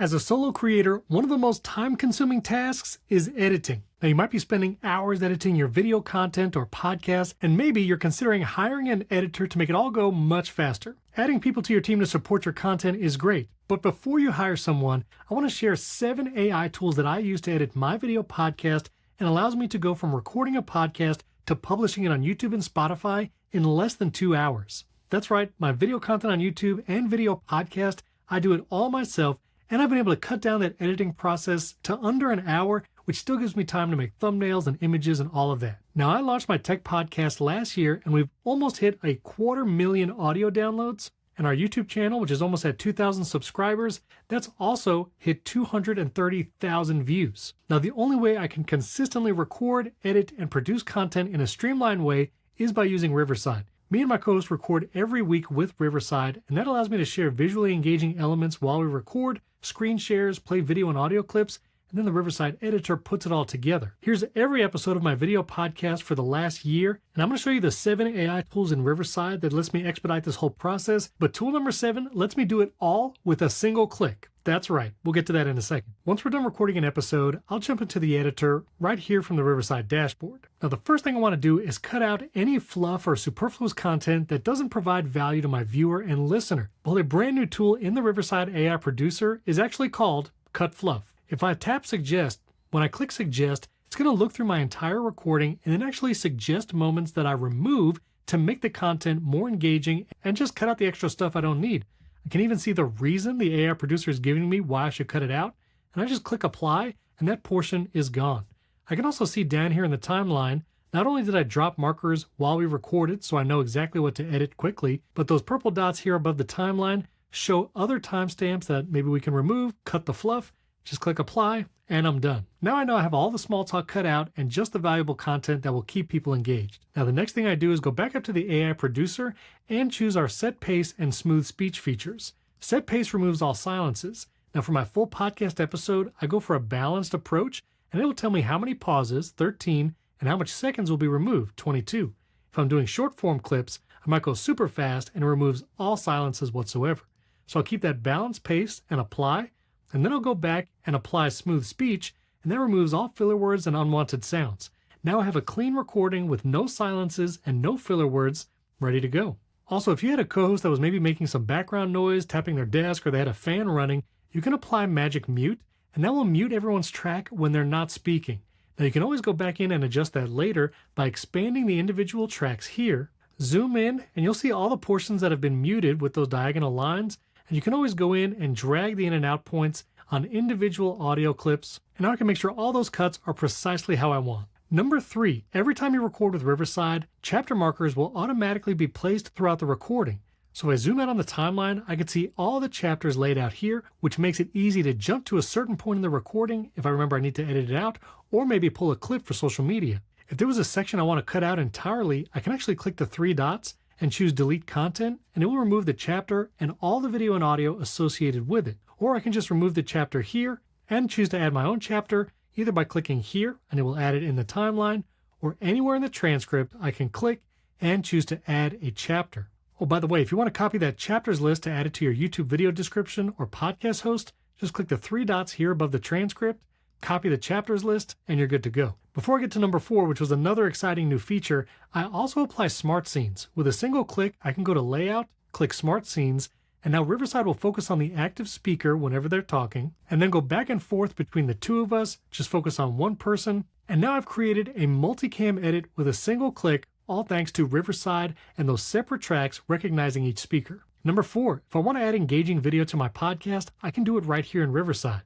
As a solo creator, one of the most time-consuming tasks is editing. Now, you might be spending hours editing your video content or podcast, and maybe you're considering hiring an editor to make it all go much faster. Adding people to your team to support your content is great, but before you hire someone, I want to share 7 AI tools that I use to edit my video podcast and allows me to go from recording a podcast to publishing it on YouTube and Spotify in less than 2 hours. That's right, my video content on YouTube and video podcast, I do it all myself, and I've been able to cut down that editing process to under an hour, which still gives me time to make thumbnails and images and all of that. Now, I launched my tech podcast last year, and we've almost hit 250,000 audio downloads. And our YouTube channel, which is almost at 2,000 subscribers, that's also hit 230,000 views. Now, the only way I can consistently record, edit, and produce content in a streamlined way is by using Riverside. Me and my co-host record every week with Riverside, and that allows me to share visually engaging elements while we record, screen shares, play video and audio clips, and then the Riverside editor puts it all together. Here's every episode of my video podcast for the last year, and I'm going to show you the 7 AI tools in Riverside that lets me expedite this whole process. But tool number 7 lets me do it all with a single click. That's right, we'll get to that in a second. Once we're done recording an episode, I'll jump into the editor right here from the Riverside dashboard. Now, the first thing I want to do is cut out any fluff or superfluous content that doesn't provide value to my viewer and listener. Well, a brand new tool in the Riverside AI producer is actually called Cut Fluff. If I tap Suggest, when I click Suggest, it's going to look through my entire recording and then actually suggest moments that I remove to make the content more engaging and just cut out the extra stuff I don't need. I can even see the reason the AI producer is giving me why I should cut it out, and I just click Apply, and that portion is gone. I can also see down here in the timeline, not only did I drop markers while we recorded so I know exactly what to edit quickly, but those purple dots here above the timeline show other timestamps that maybe we can remove, cut the fluff, just click Apply, and I'm done. Now I know I have all the small talk cut out and just the valuable content that will keep people engaged. Now the next thing I do is go back up to the AI producer and choose our set pace and smooth speech features. Set pace removes all silences. Now for my full podcast episode, I go for a balanced approach, and it will tell me how many pauses, 13, and how much seconds will be removed, 22. If I'm doing short form clips, I might go super fast and it removes all silences whatsoever. So I'll keep that balanced pace and apply, and then I'll go back and apply smooth speech, and that removes all filler words and unwanted sounds. Now I have a clean recording with no silences and no filler words ready to go. Also, if you had a co-host that was maybe making some background noise, tapping their desk, or they had a fan running, you can apply Magic Mute, and that will mute everyone's track when they're not speaking. Now you can always go back in and adjust that later by expanding the individual tracks here, zoom in, and you'll see all the portions that have been muted with those diagonal lines. And you can always go in and drag the in and out points on individual audio clips, and now I can make sure all those cuts are precisely how I want. Number 3, every time you record with Riverside, chapter markers will automatically be placed throughout the recording. So if I zoom out on the timeline, I can see all the chapters laid out here, which makes it easy to jump to a certain point in the recording if I remember I need to edit it out, or maybe pull a clip for social media. If there was a section I want to cut out entirely, I can actually click the 3 dots and choose Delete Content, and it will remove the chapter and all the video and audio associated with it. Or I can just remove the chapter here and choose to add my own chapter, either by clicking here and it will add it in the timeline, or anywhere in the transcript I can click and choose to add a chapter. Oh, by the way, if you want to copy that chapters list to add it to your YouTube video description or podcast host, just click the 3 dots here above the transcript, copy the chapters list, and you're good to go. Before I get to number 4, which was another exciting new feature, I also apply Smart Scenes. With a single click, I can go to Layout, click Smart Scenes, and now Riverside will focus on the active speaker whenever they're talking, and then go back and forth between the 2 of us, just focus on one person, and now I've created a multicam edit with a single click, all thanks to Riverside and those separate tracks recognizing each speaker. Number 4, if I want to add engaging video to my podcast, I can do it right here in Riverside.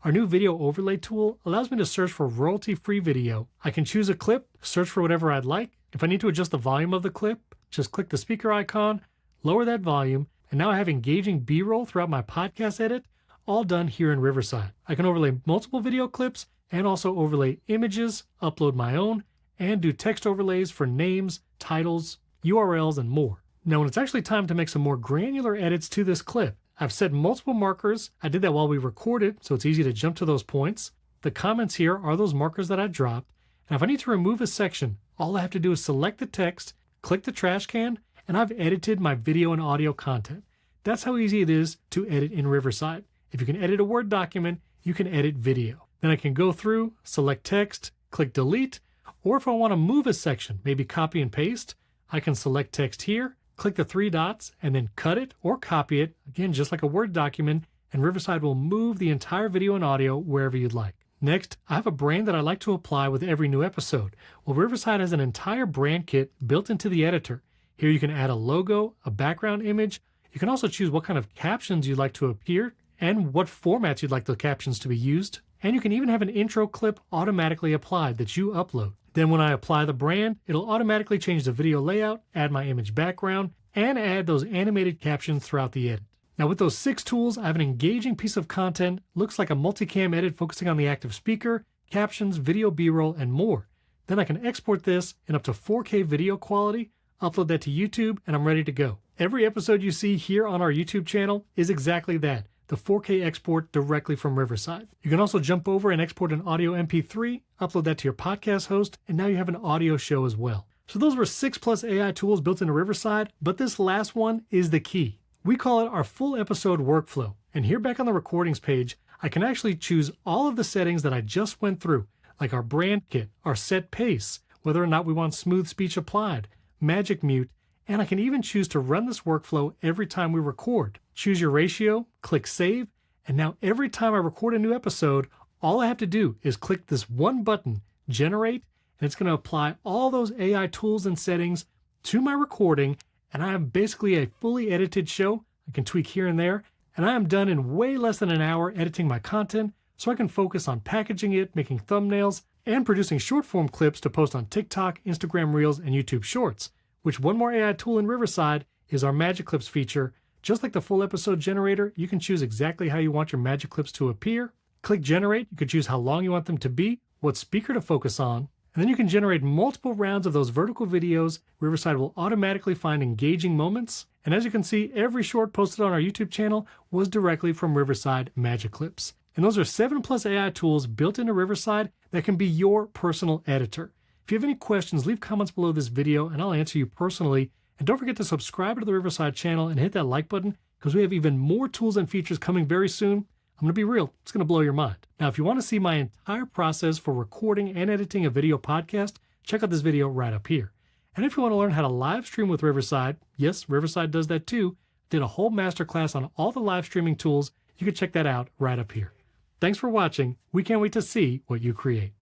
Our new video overlay tool allows me to search for royalty-free video. I can choose a clip, search for whatever I'd like. If I need to adjust the volume of the clip, just click the speaker icon, lower that volume, and now I have engaging B-roll throughout my podcast edit, all done here in Riverside. I can overlay multiple video clips and also overlay images, upload my own, and do text overlays for names, titles, URLs, and more. Now when it's actually time to make some more granular edits to this clip, I've set multiple markers. I did that while we recorded, so it's easy to jump to those points. The comments here are those markers that I dropped. And if I need to remove a section, all I have to do is select the text, click the trash can, and I've edited my video and audio content. That's how easy it is to edit in Riverside. If you can edit a Word document, you can edit video. Then I can go through, select text, click delete, or if I want to move a section, maybe copy and paste, I can select text here, click the three dots, and then cut it or copy it, again, just like a Word document, and Riverside will move the entire video and audio wherever you'd like. Next, I have a brand that I like to apply with every new episode. Well, Riverside has an entire brand kit built into the editor. Here you can add a logo, a background image. You can also choose what kind of captions you'd like to appear and what formats you'd like the captions to be used. And you can even have an intro clip automatically applied that you upload. Then when I apply the brand, it'll automatically change the video layout, add my image background, and add those animated captions throughout the edit. Now with those 6 tools, I have an engaging piece of content, looks like a multicam edit focusing on the active speaker, captions, video B-roll, and more. Then I can export this in up to 4K video quality, upload that to YouTube, and I'm ready to go. Every episode you see here on our YouTube channel is exactly that, the 4K export directly from Riverside. You can also jump over and export an audio MP3, upload that to your podcast host, and now you have an audio show as well. So those were 6+ AI tools built into Riverside, but this last one is the key. We call it our full episode workflow. And here back on the recordings page, I can actually choose all of the settings that I just went through, like our brand kit, our set pace, whether or not we want smooth speech applied, magic mute, and I can even choose to run this workflow every time we record. Choose your ratio, click save, and now every time I record a new episode, all I have to do is click this one button, generate, and it's going to apply all those AI tools and settings to my recording, and I have basically a fully edited show. I can tweak here and there, and I am done in way less than an hour editing my content, so I can focus on packaging it, making thumbnails, and producing short form clips to post on TikTok, Instagram Reels, and YouTube Shorts, which one more AI tool in Riverside is our Magic Clips feature. Just like the full episode generator, you can choose exactly how you want your Magic Clips to appear. Click generate, you can choose how long you want them to be, what speaker to focus on, and then you can generate multiple rounds of those vertical videos. Riverside will automatically find engaging moments. And as you can see, every short posted on our YouTube channel was directly from Riverside Magic Clips. And those are 7+ AI tools built into Riverside that can be your personal editor. If you have any questions, leave comments below this video and I'll answer you personally. And don't forget to subscribe to the Riverside channel and hit that like button because we have even more tools and features coming very soon. I'm going to be real, it's going to blow your mind. Now, if you want to see my entire process for recording and editing a video podcast, check out this video right up here. And if you want to learn how to live stream with Riverside, yes, Riverside does that too. Did a whole masterclass on all the live streaming tools. You can check that out right up here. Thanks for watching. We can't wait to see what you create.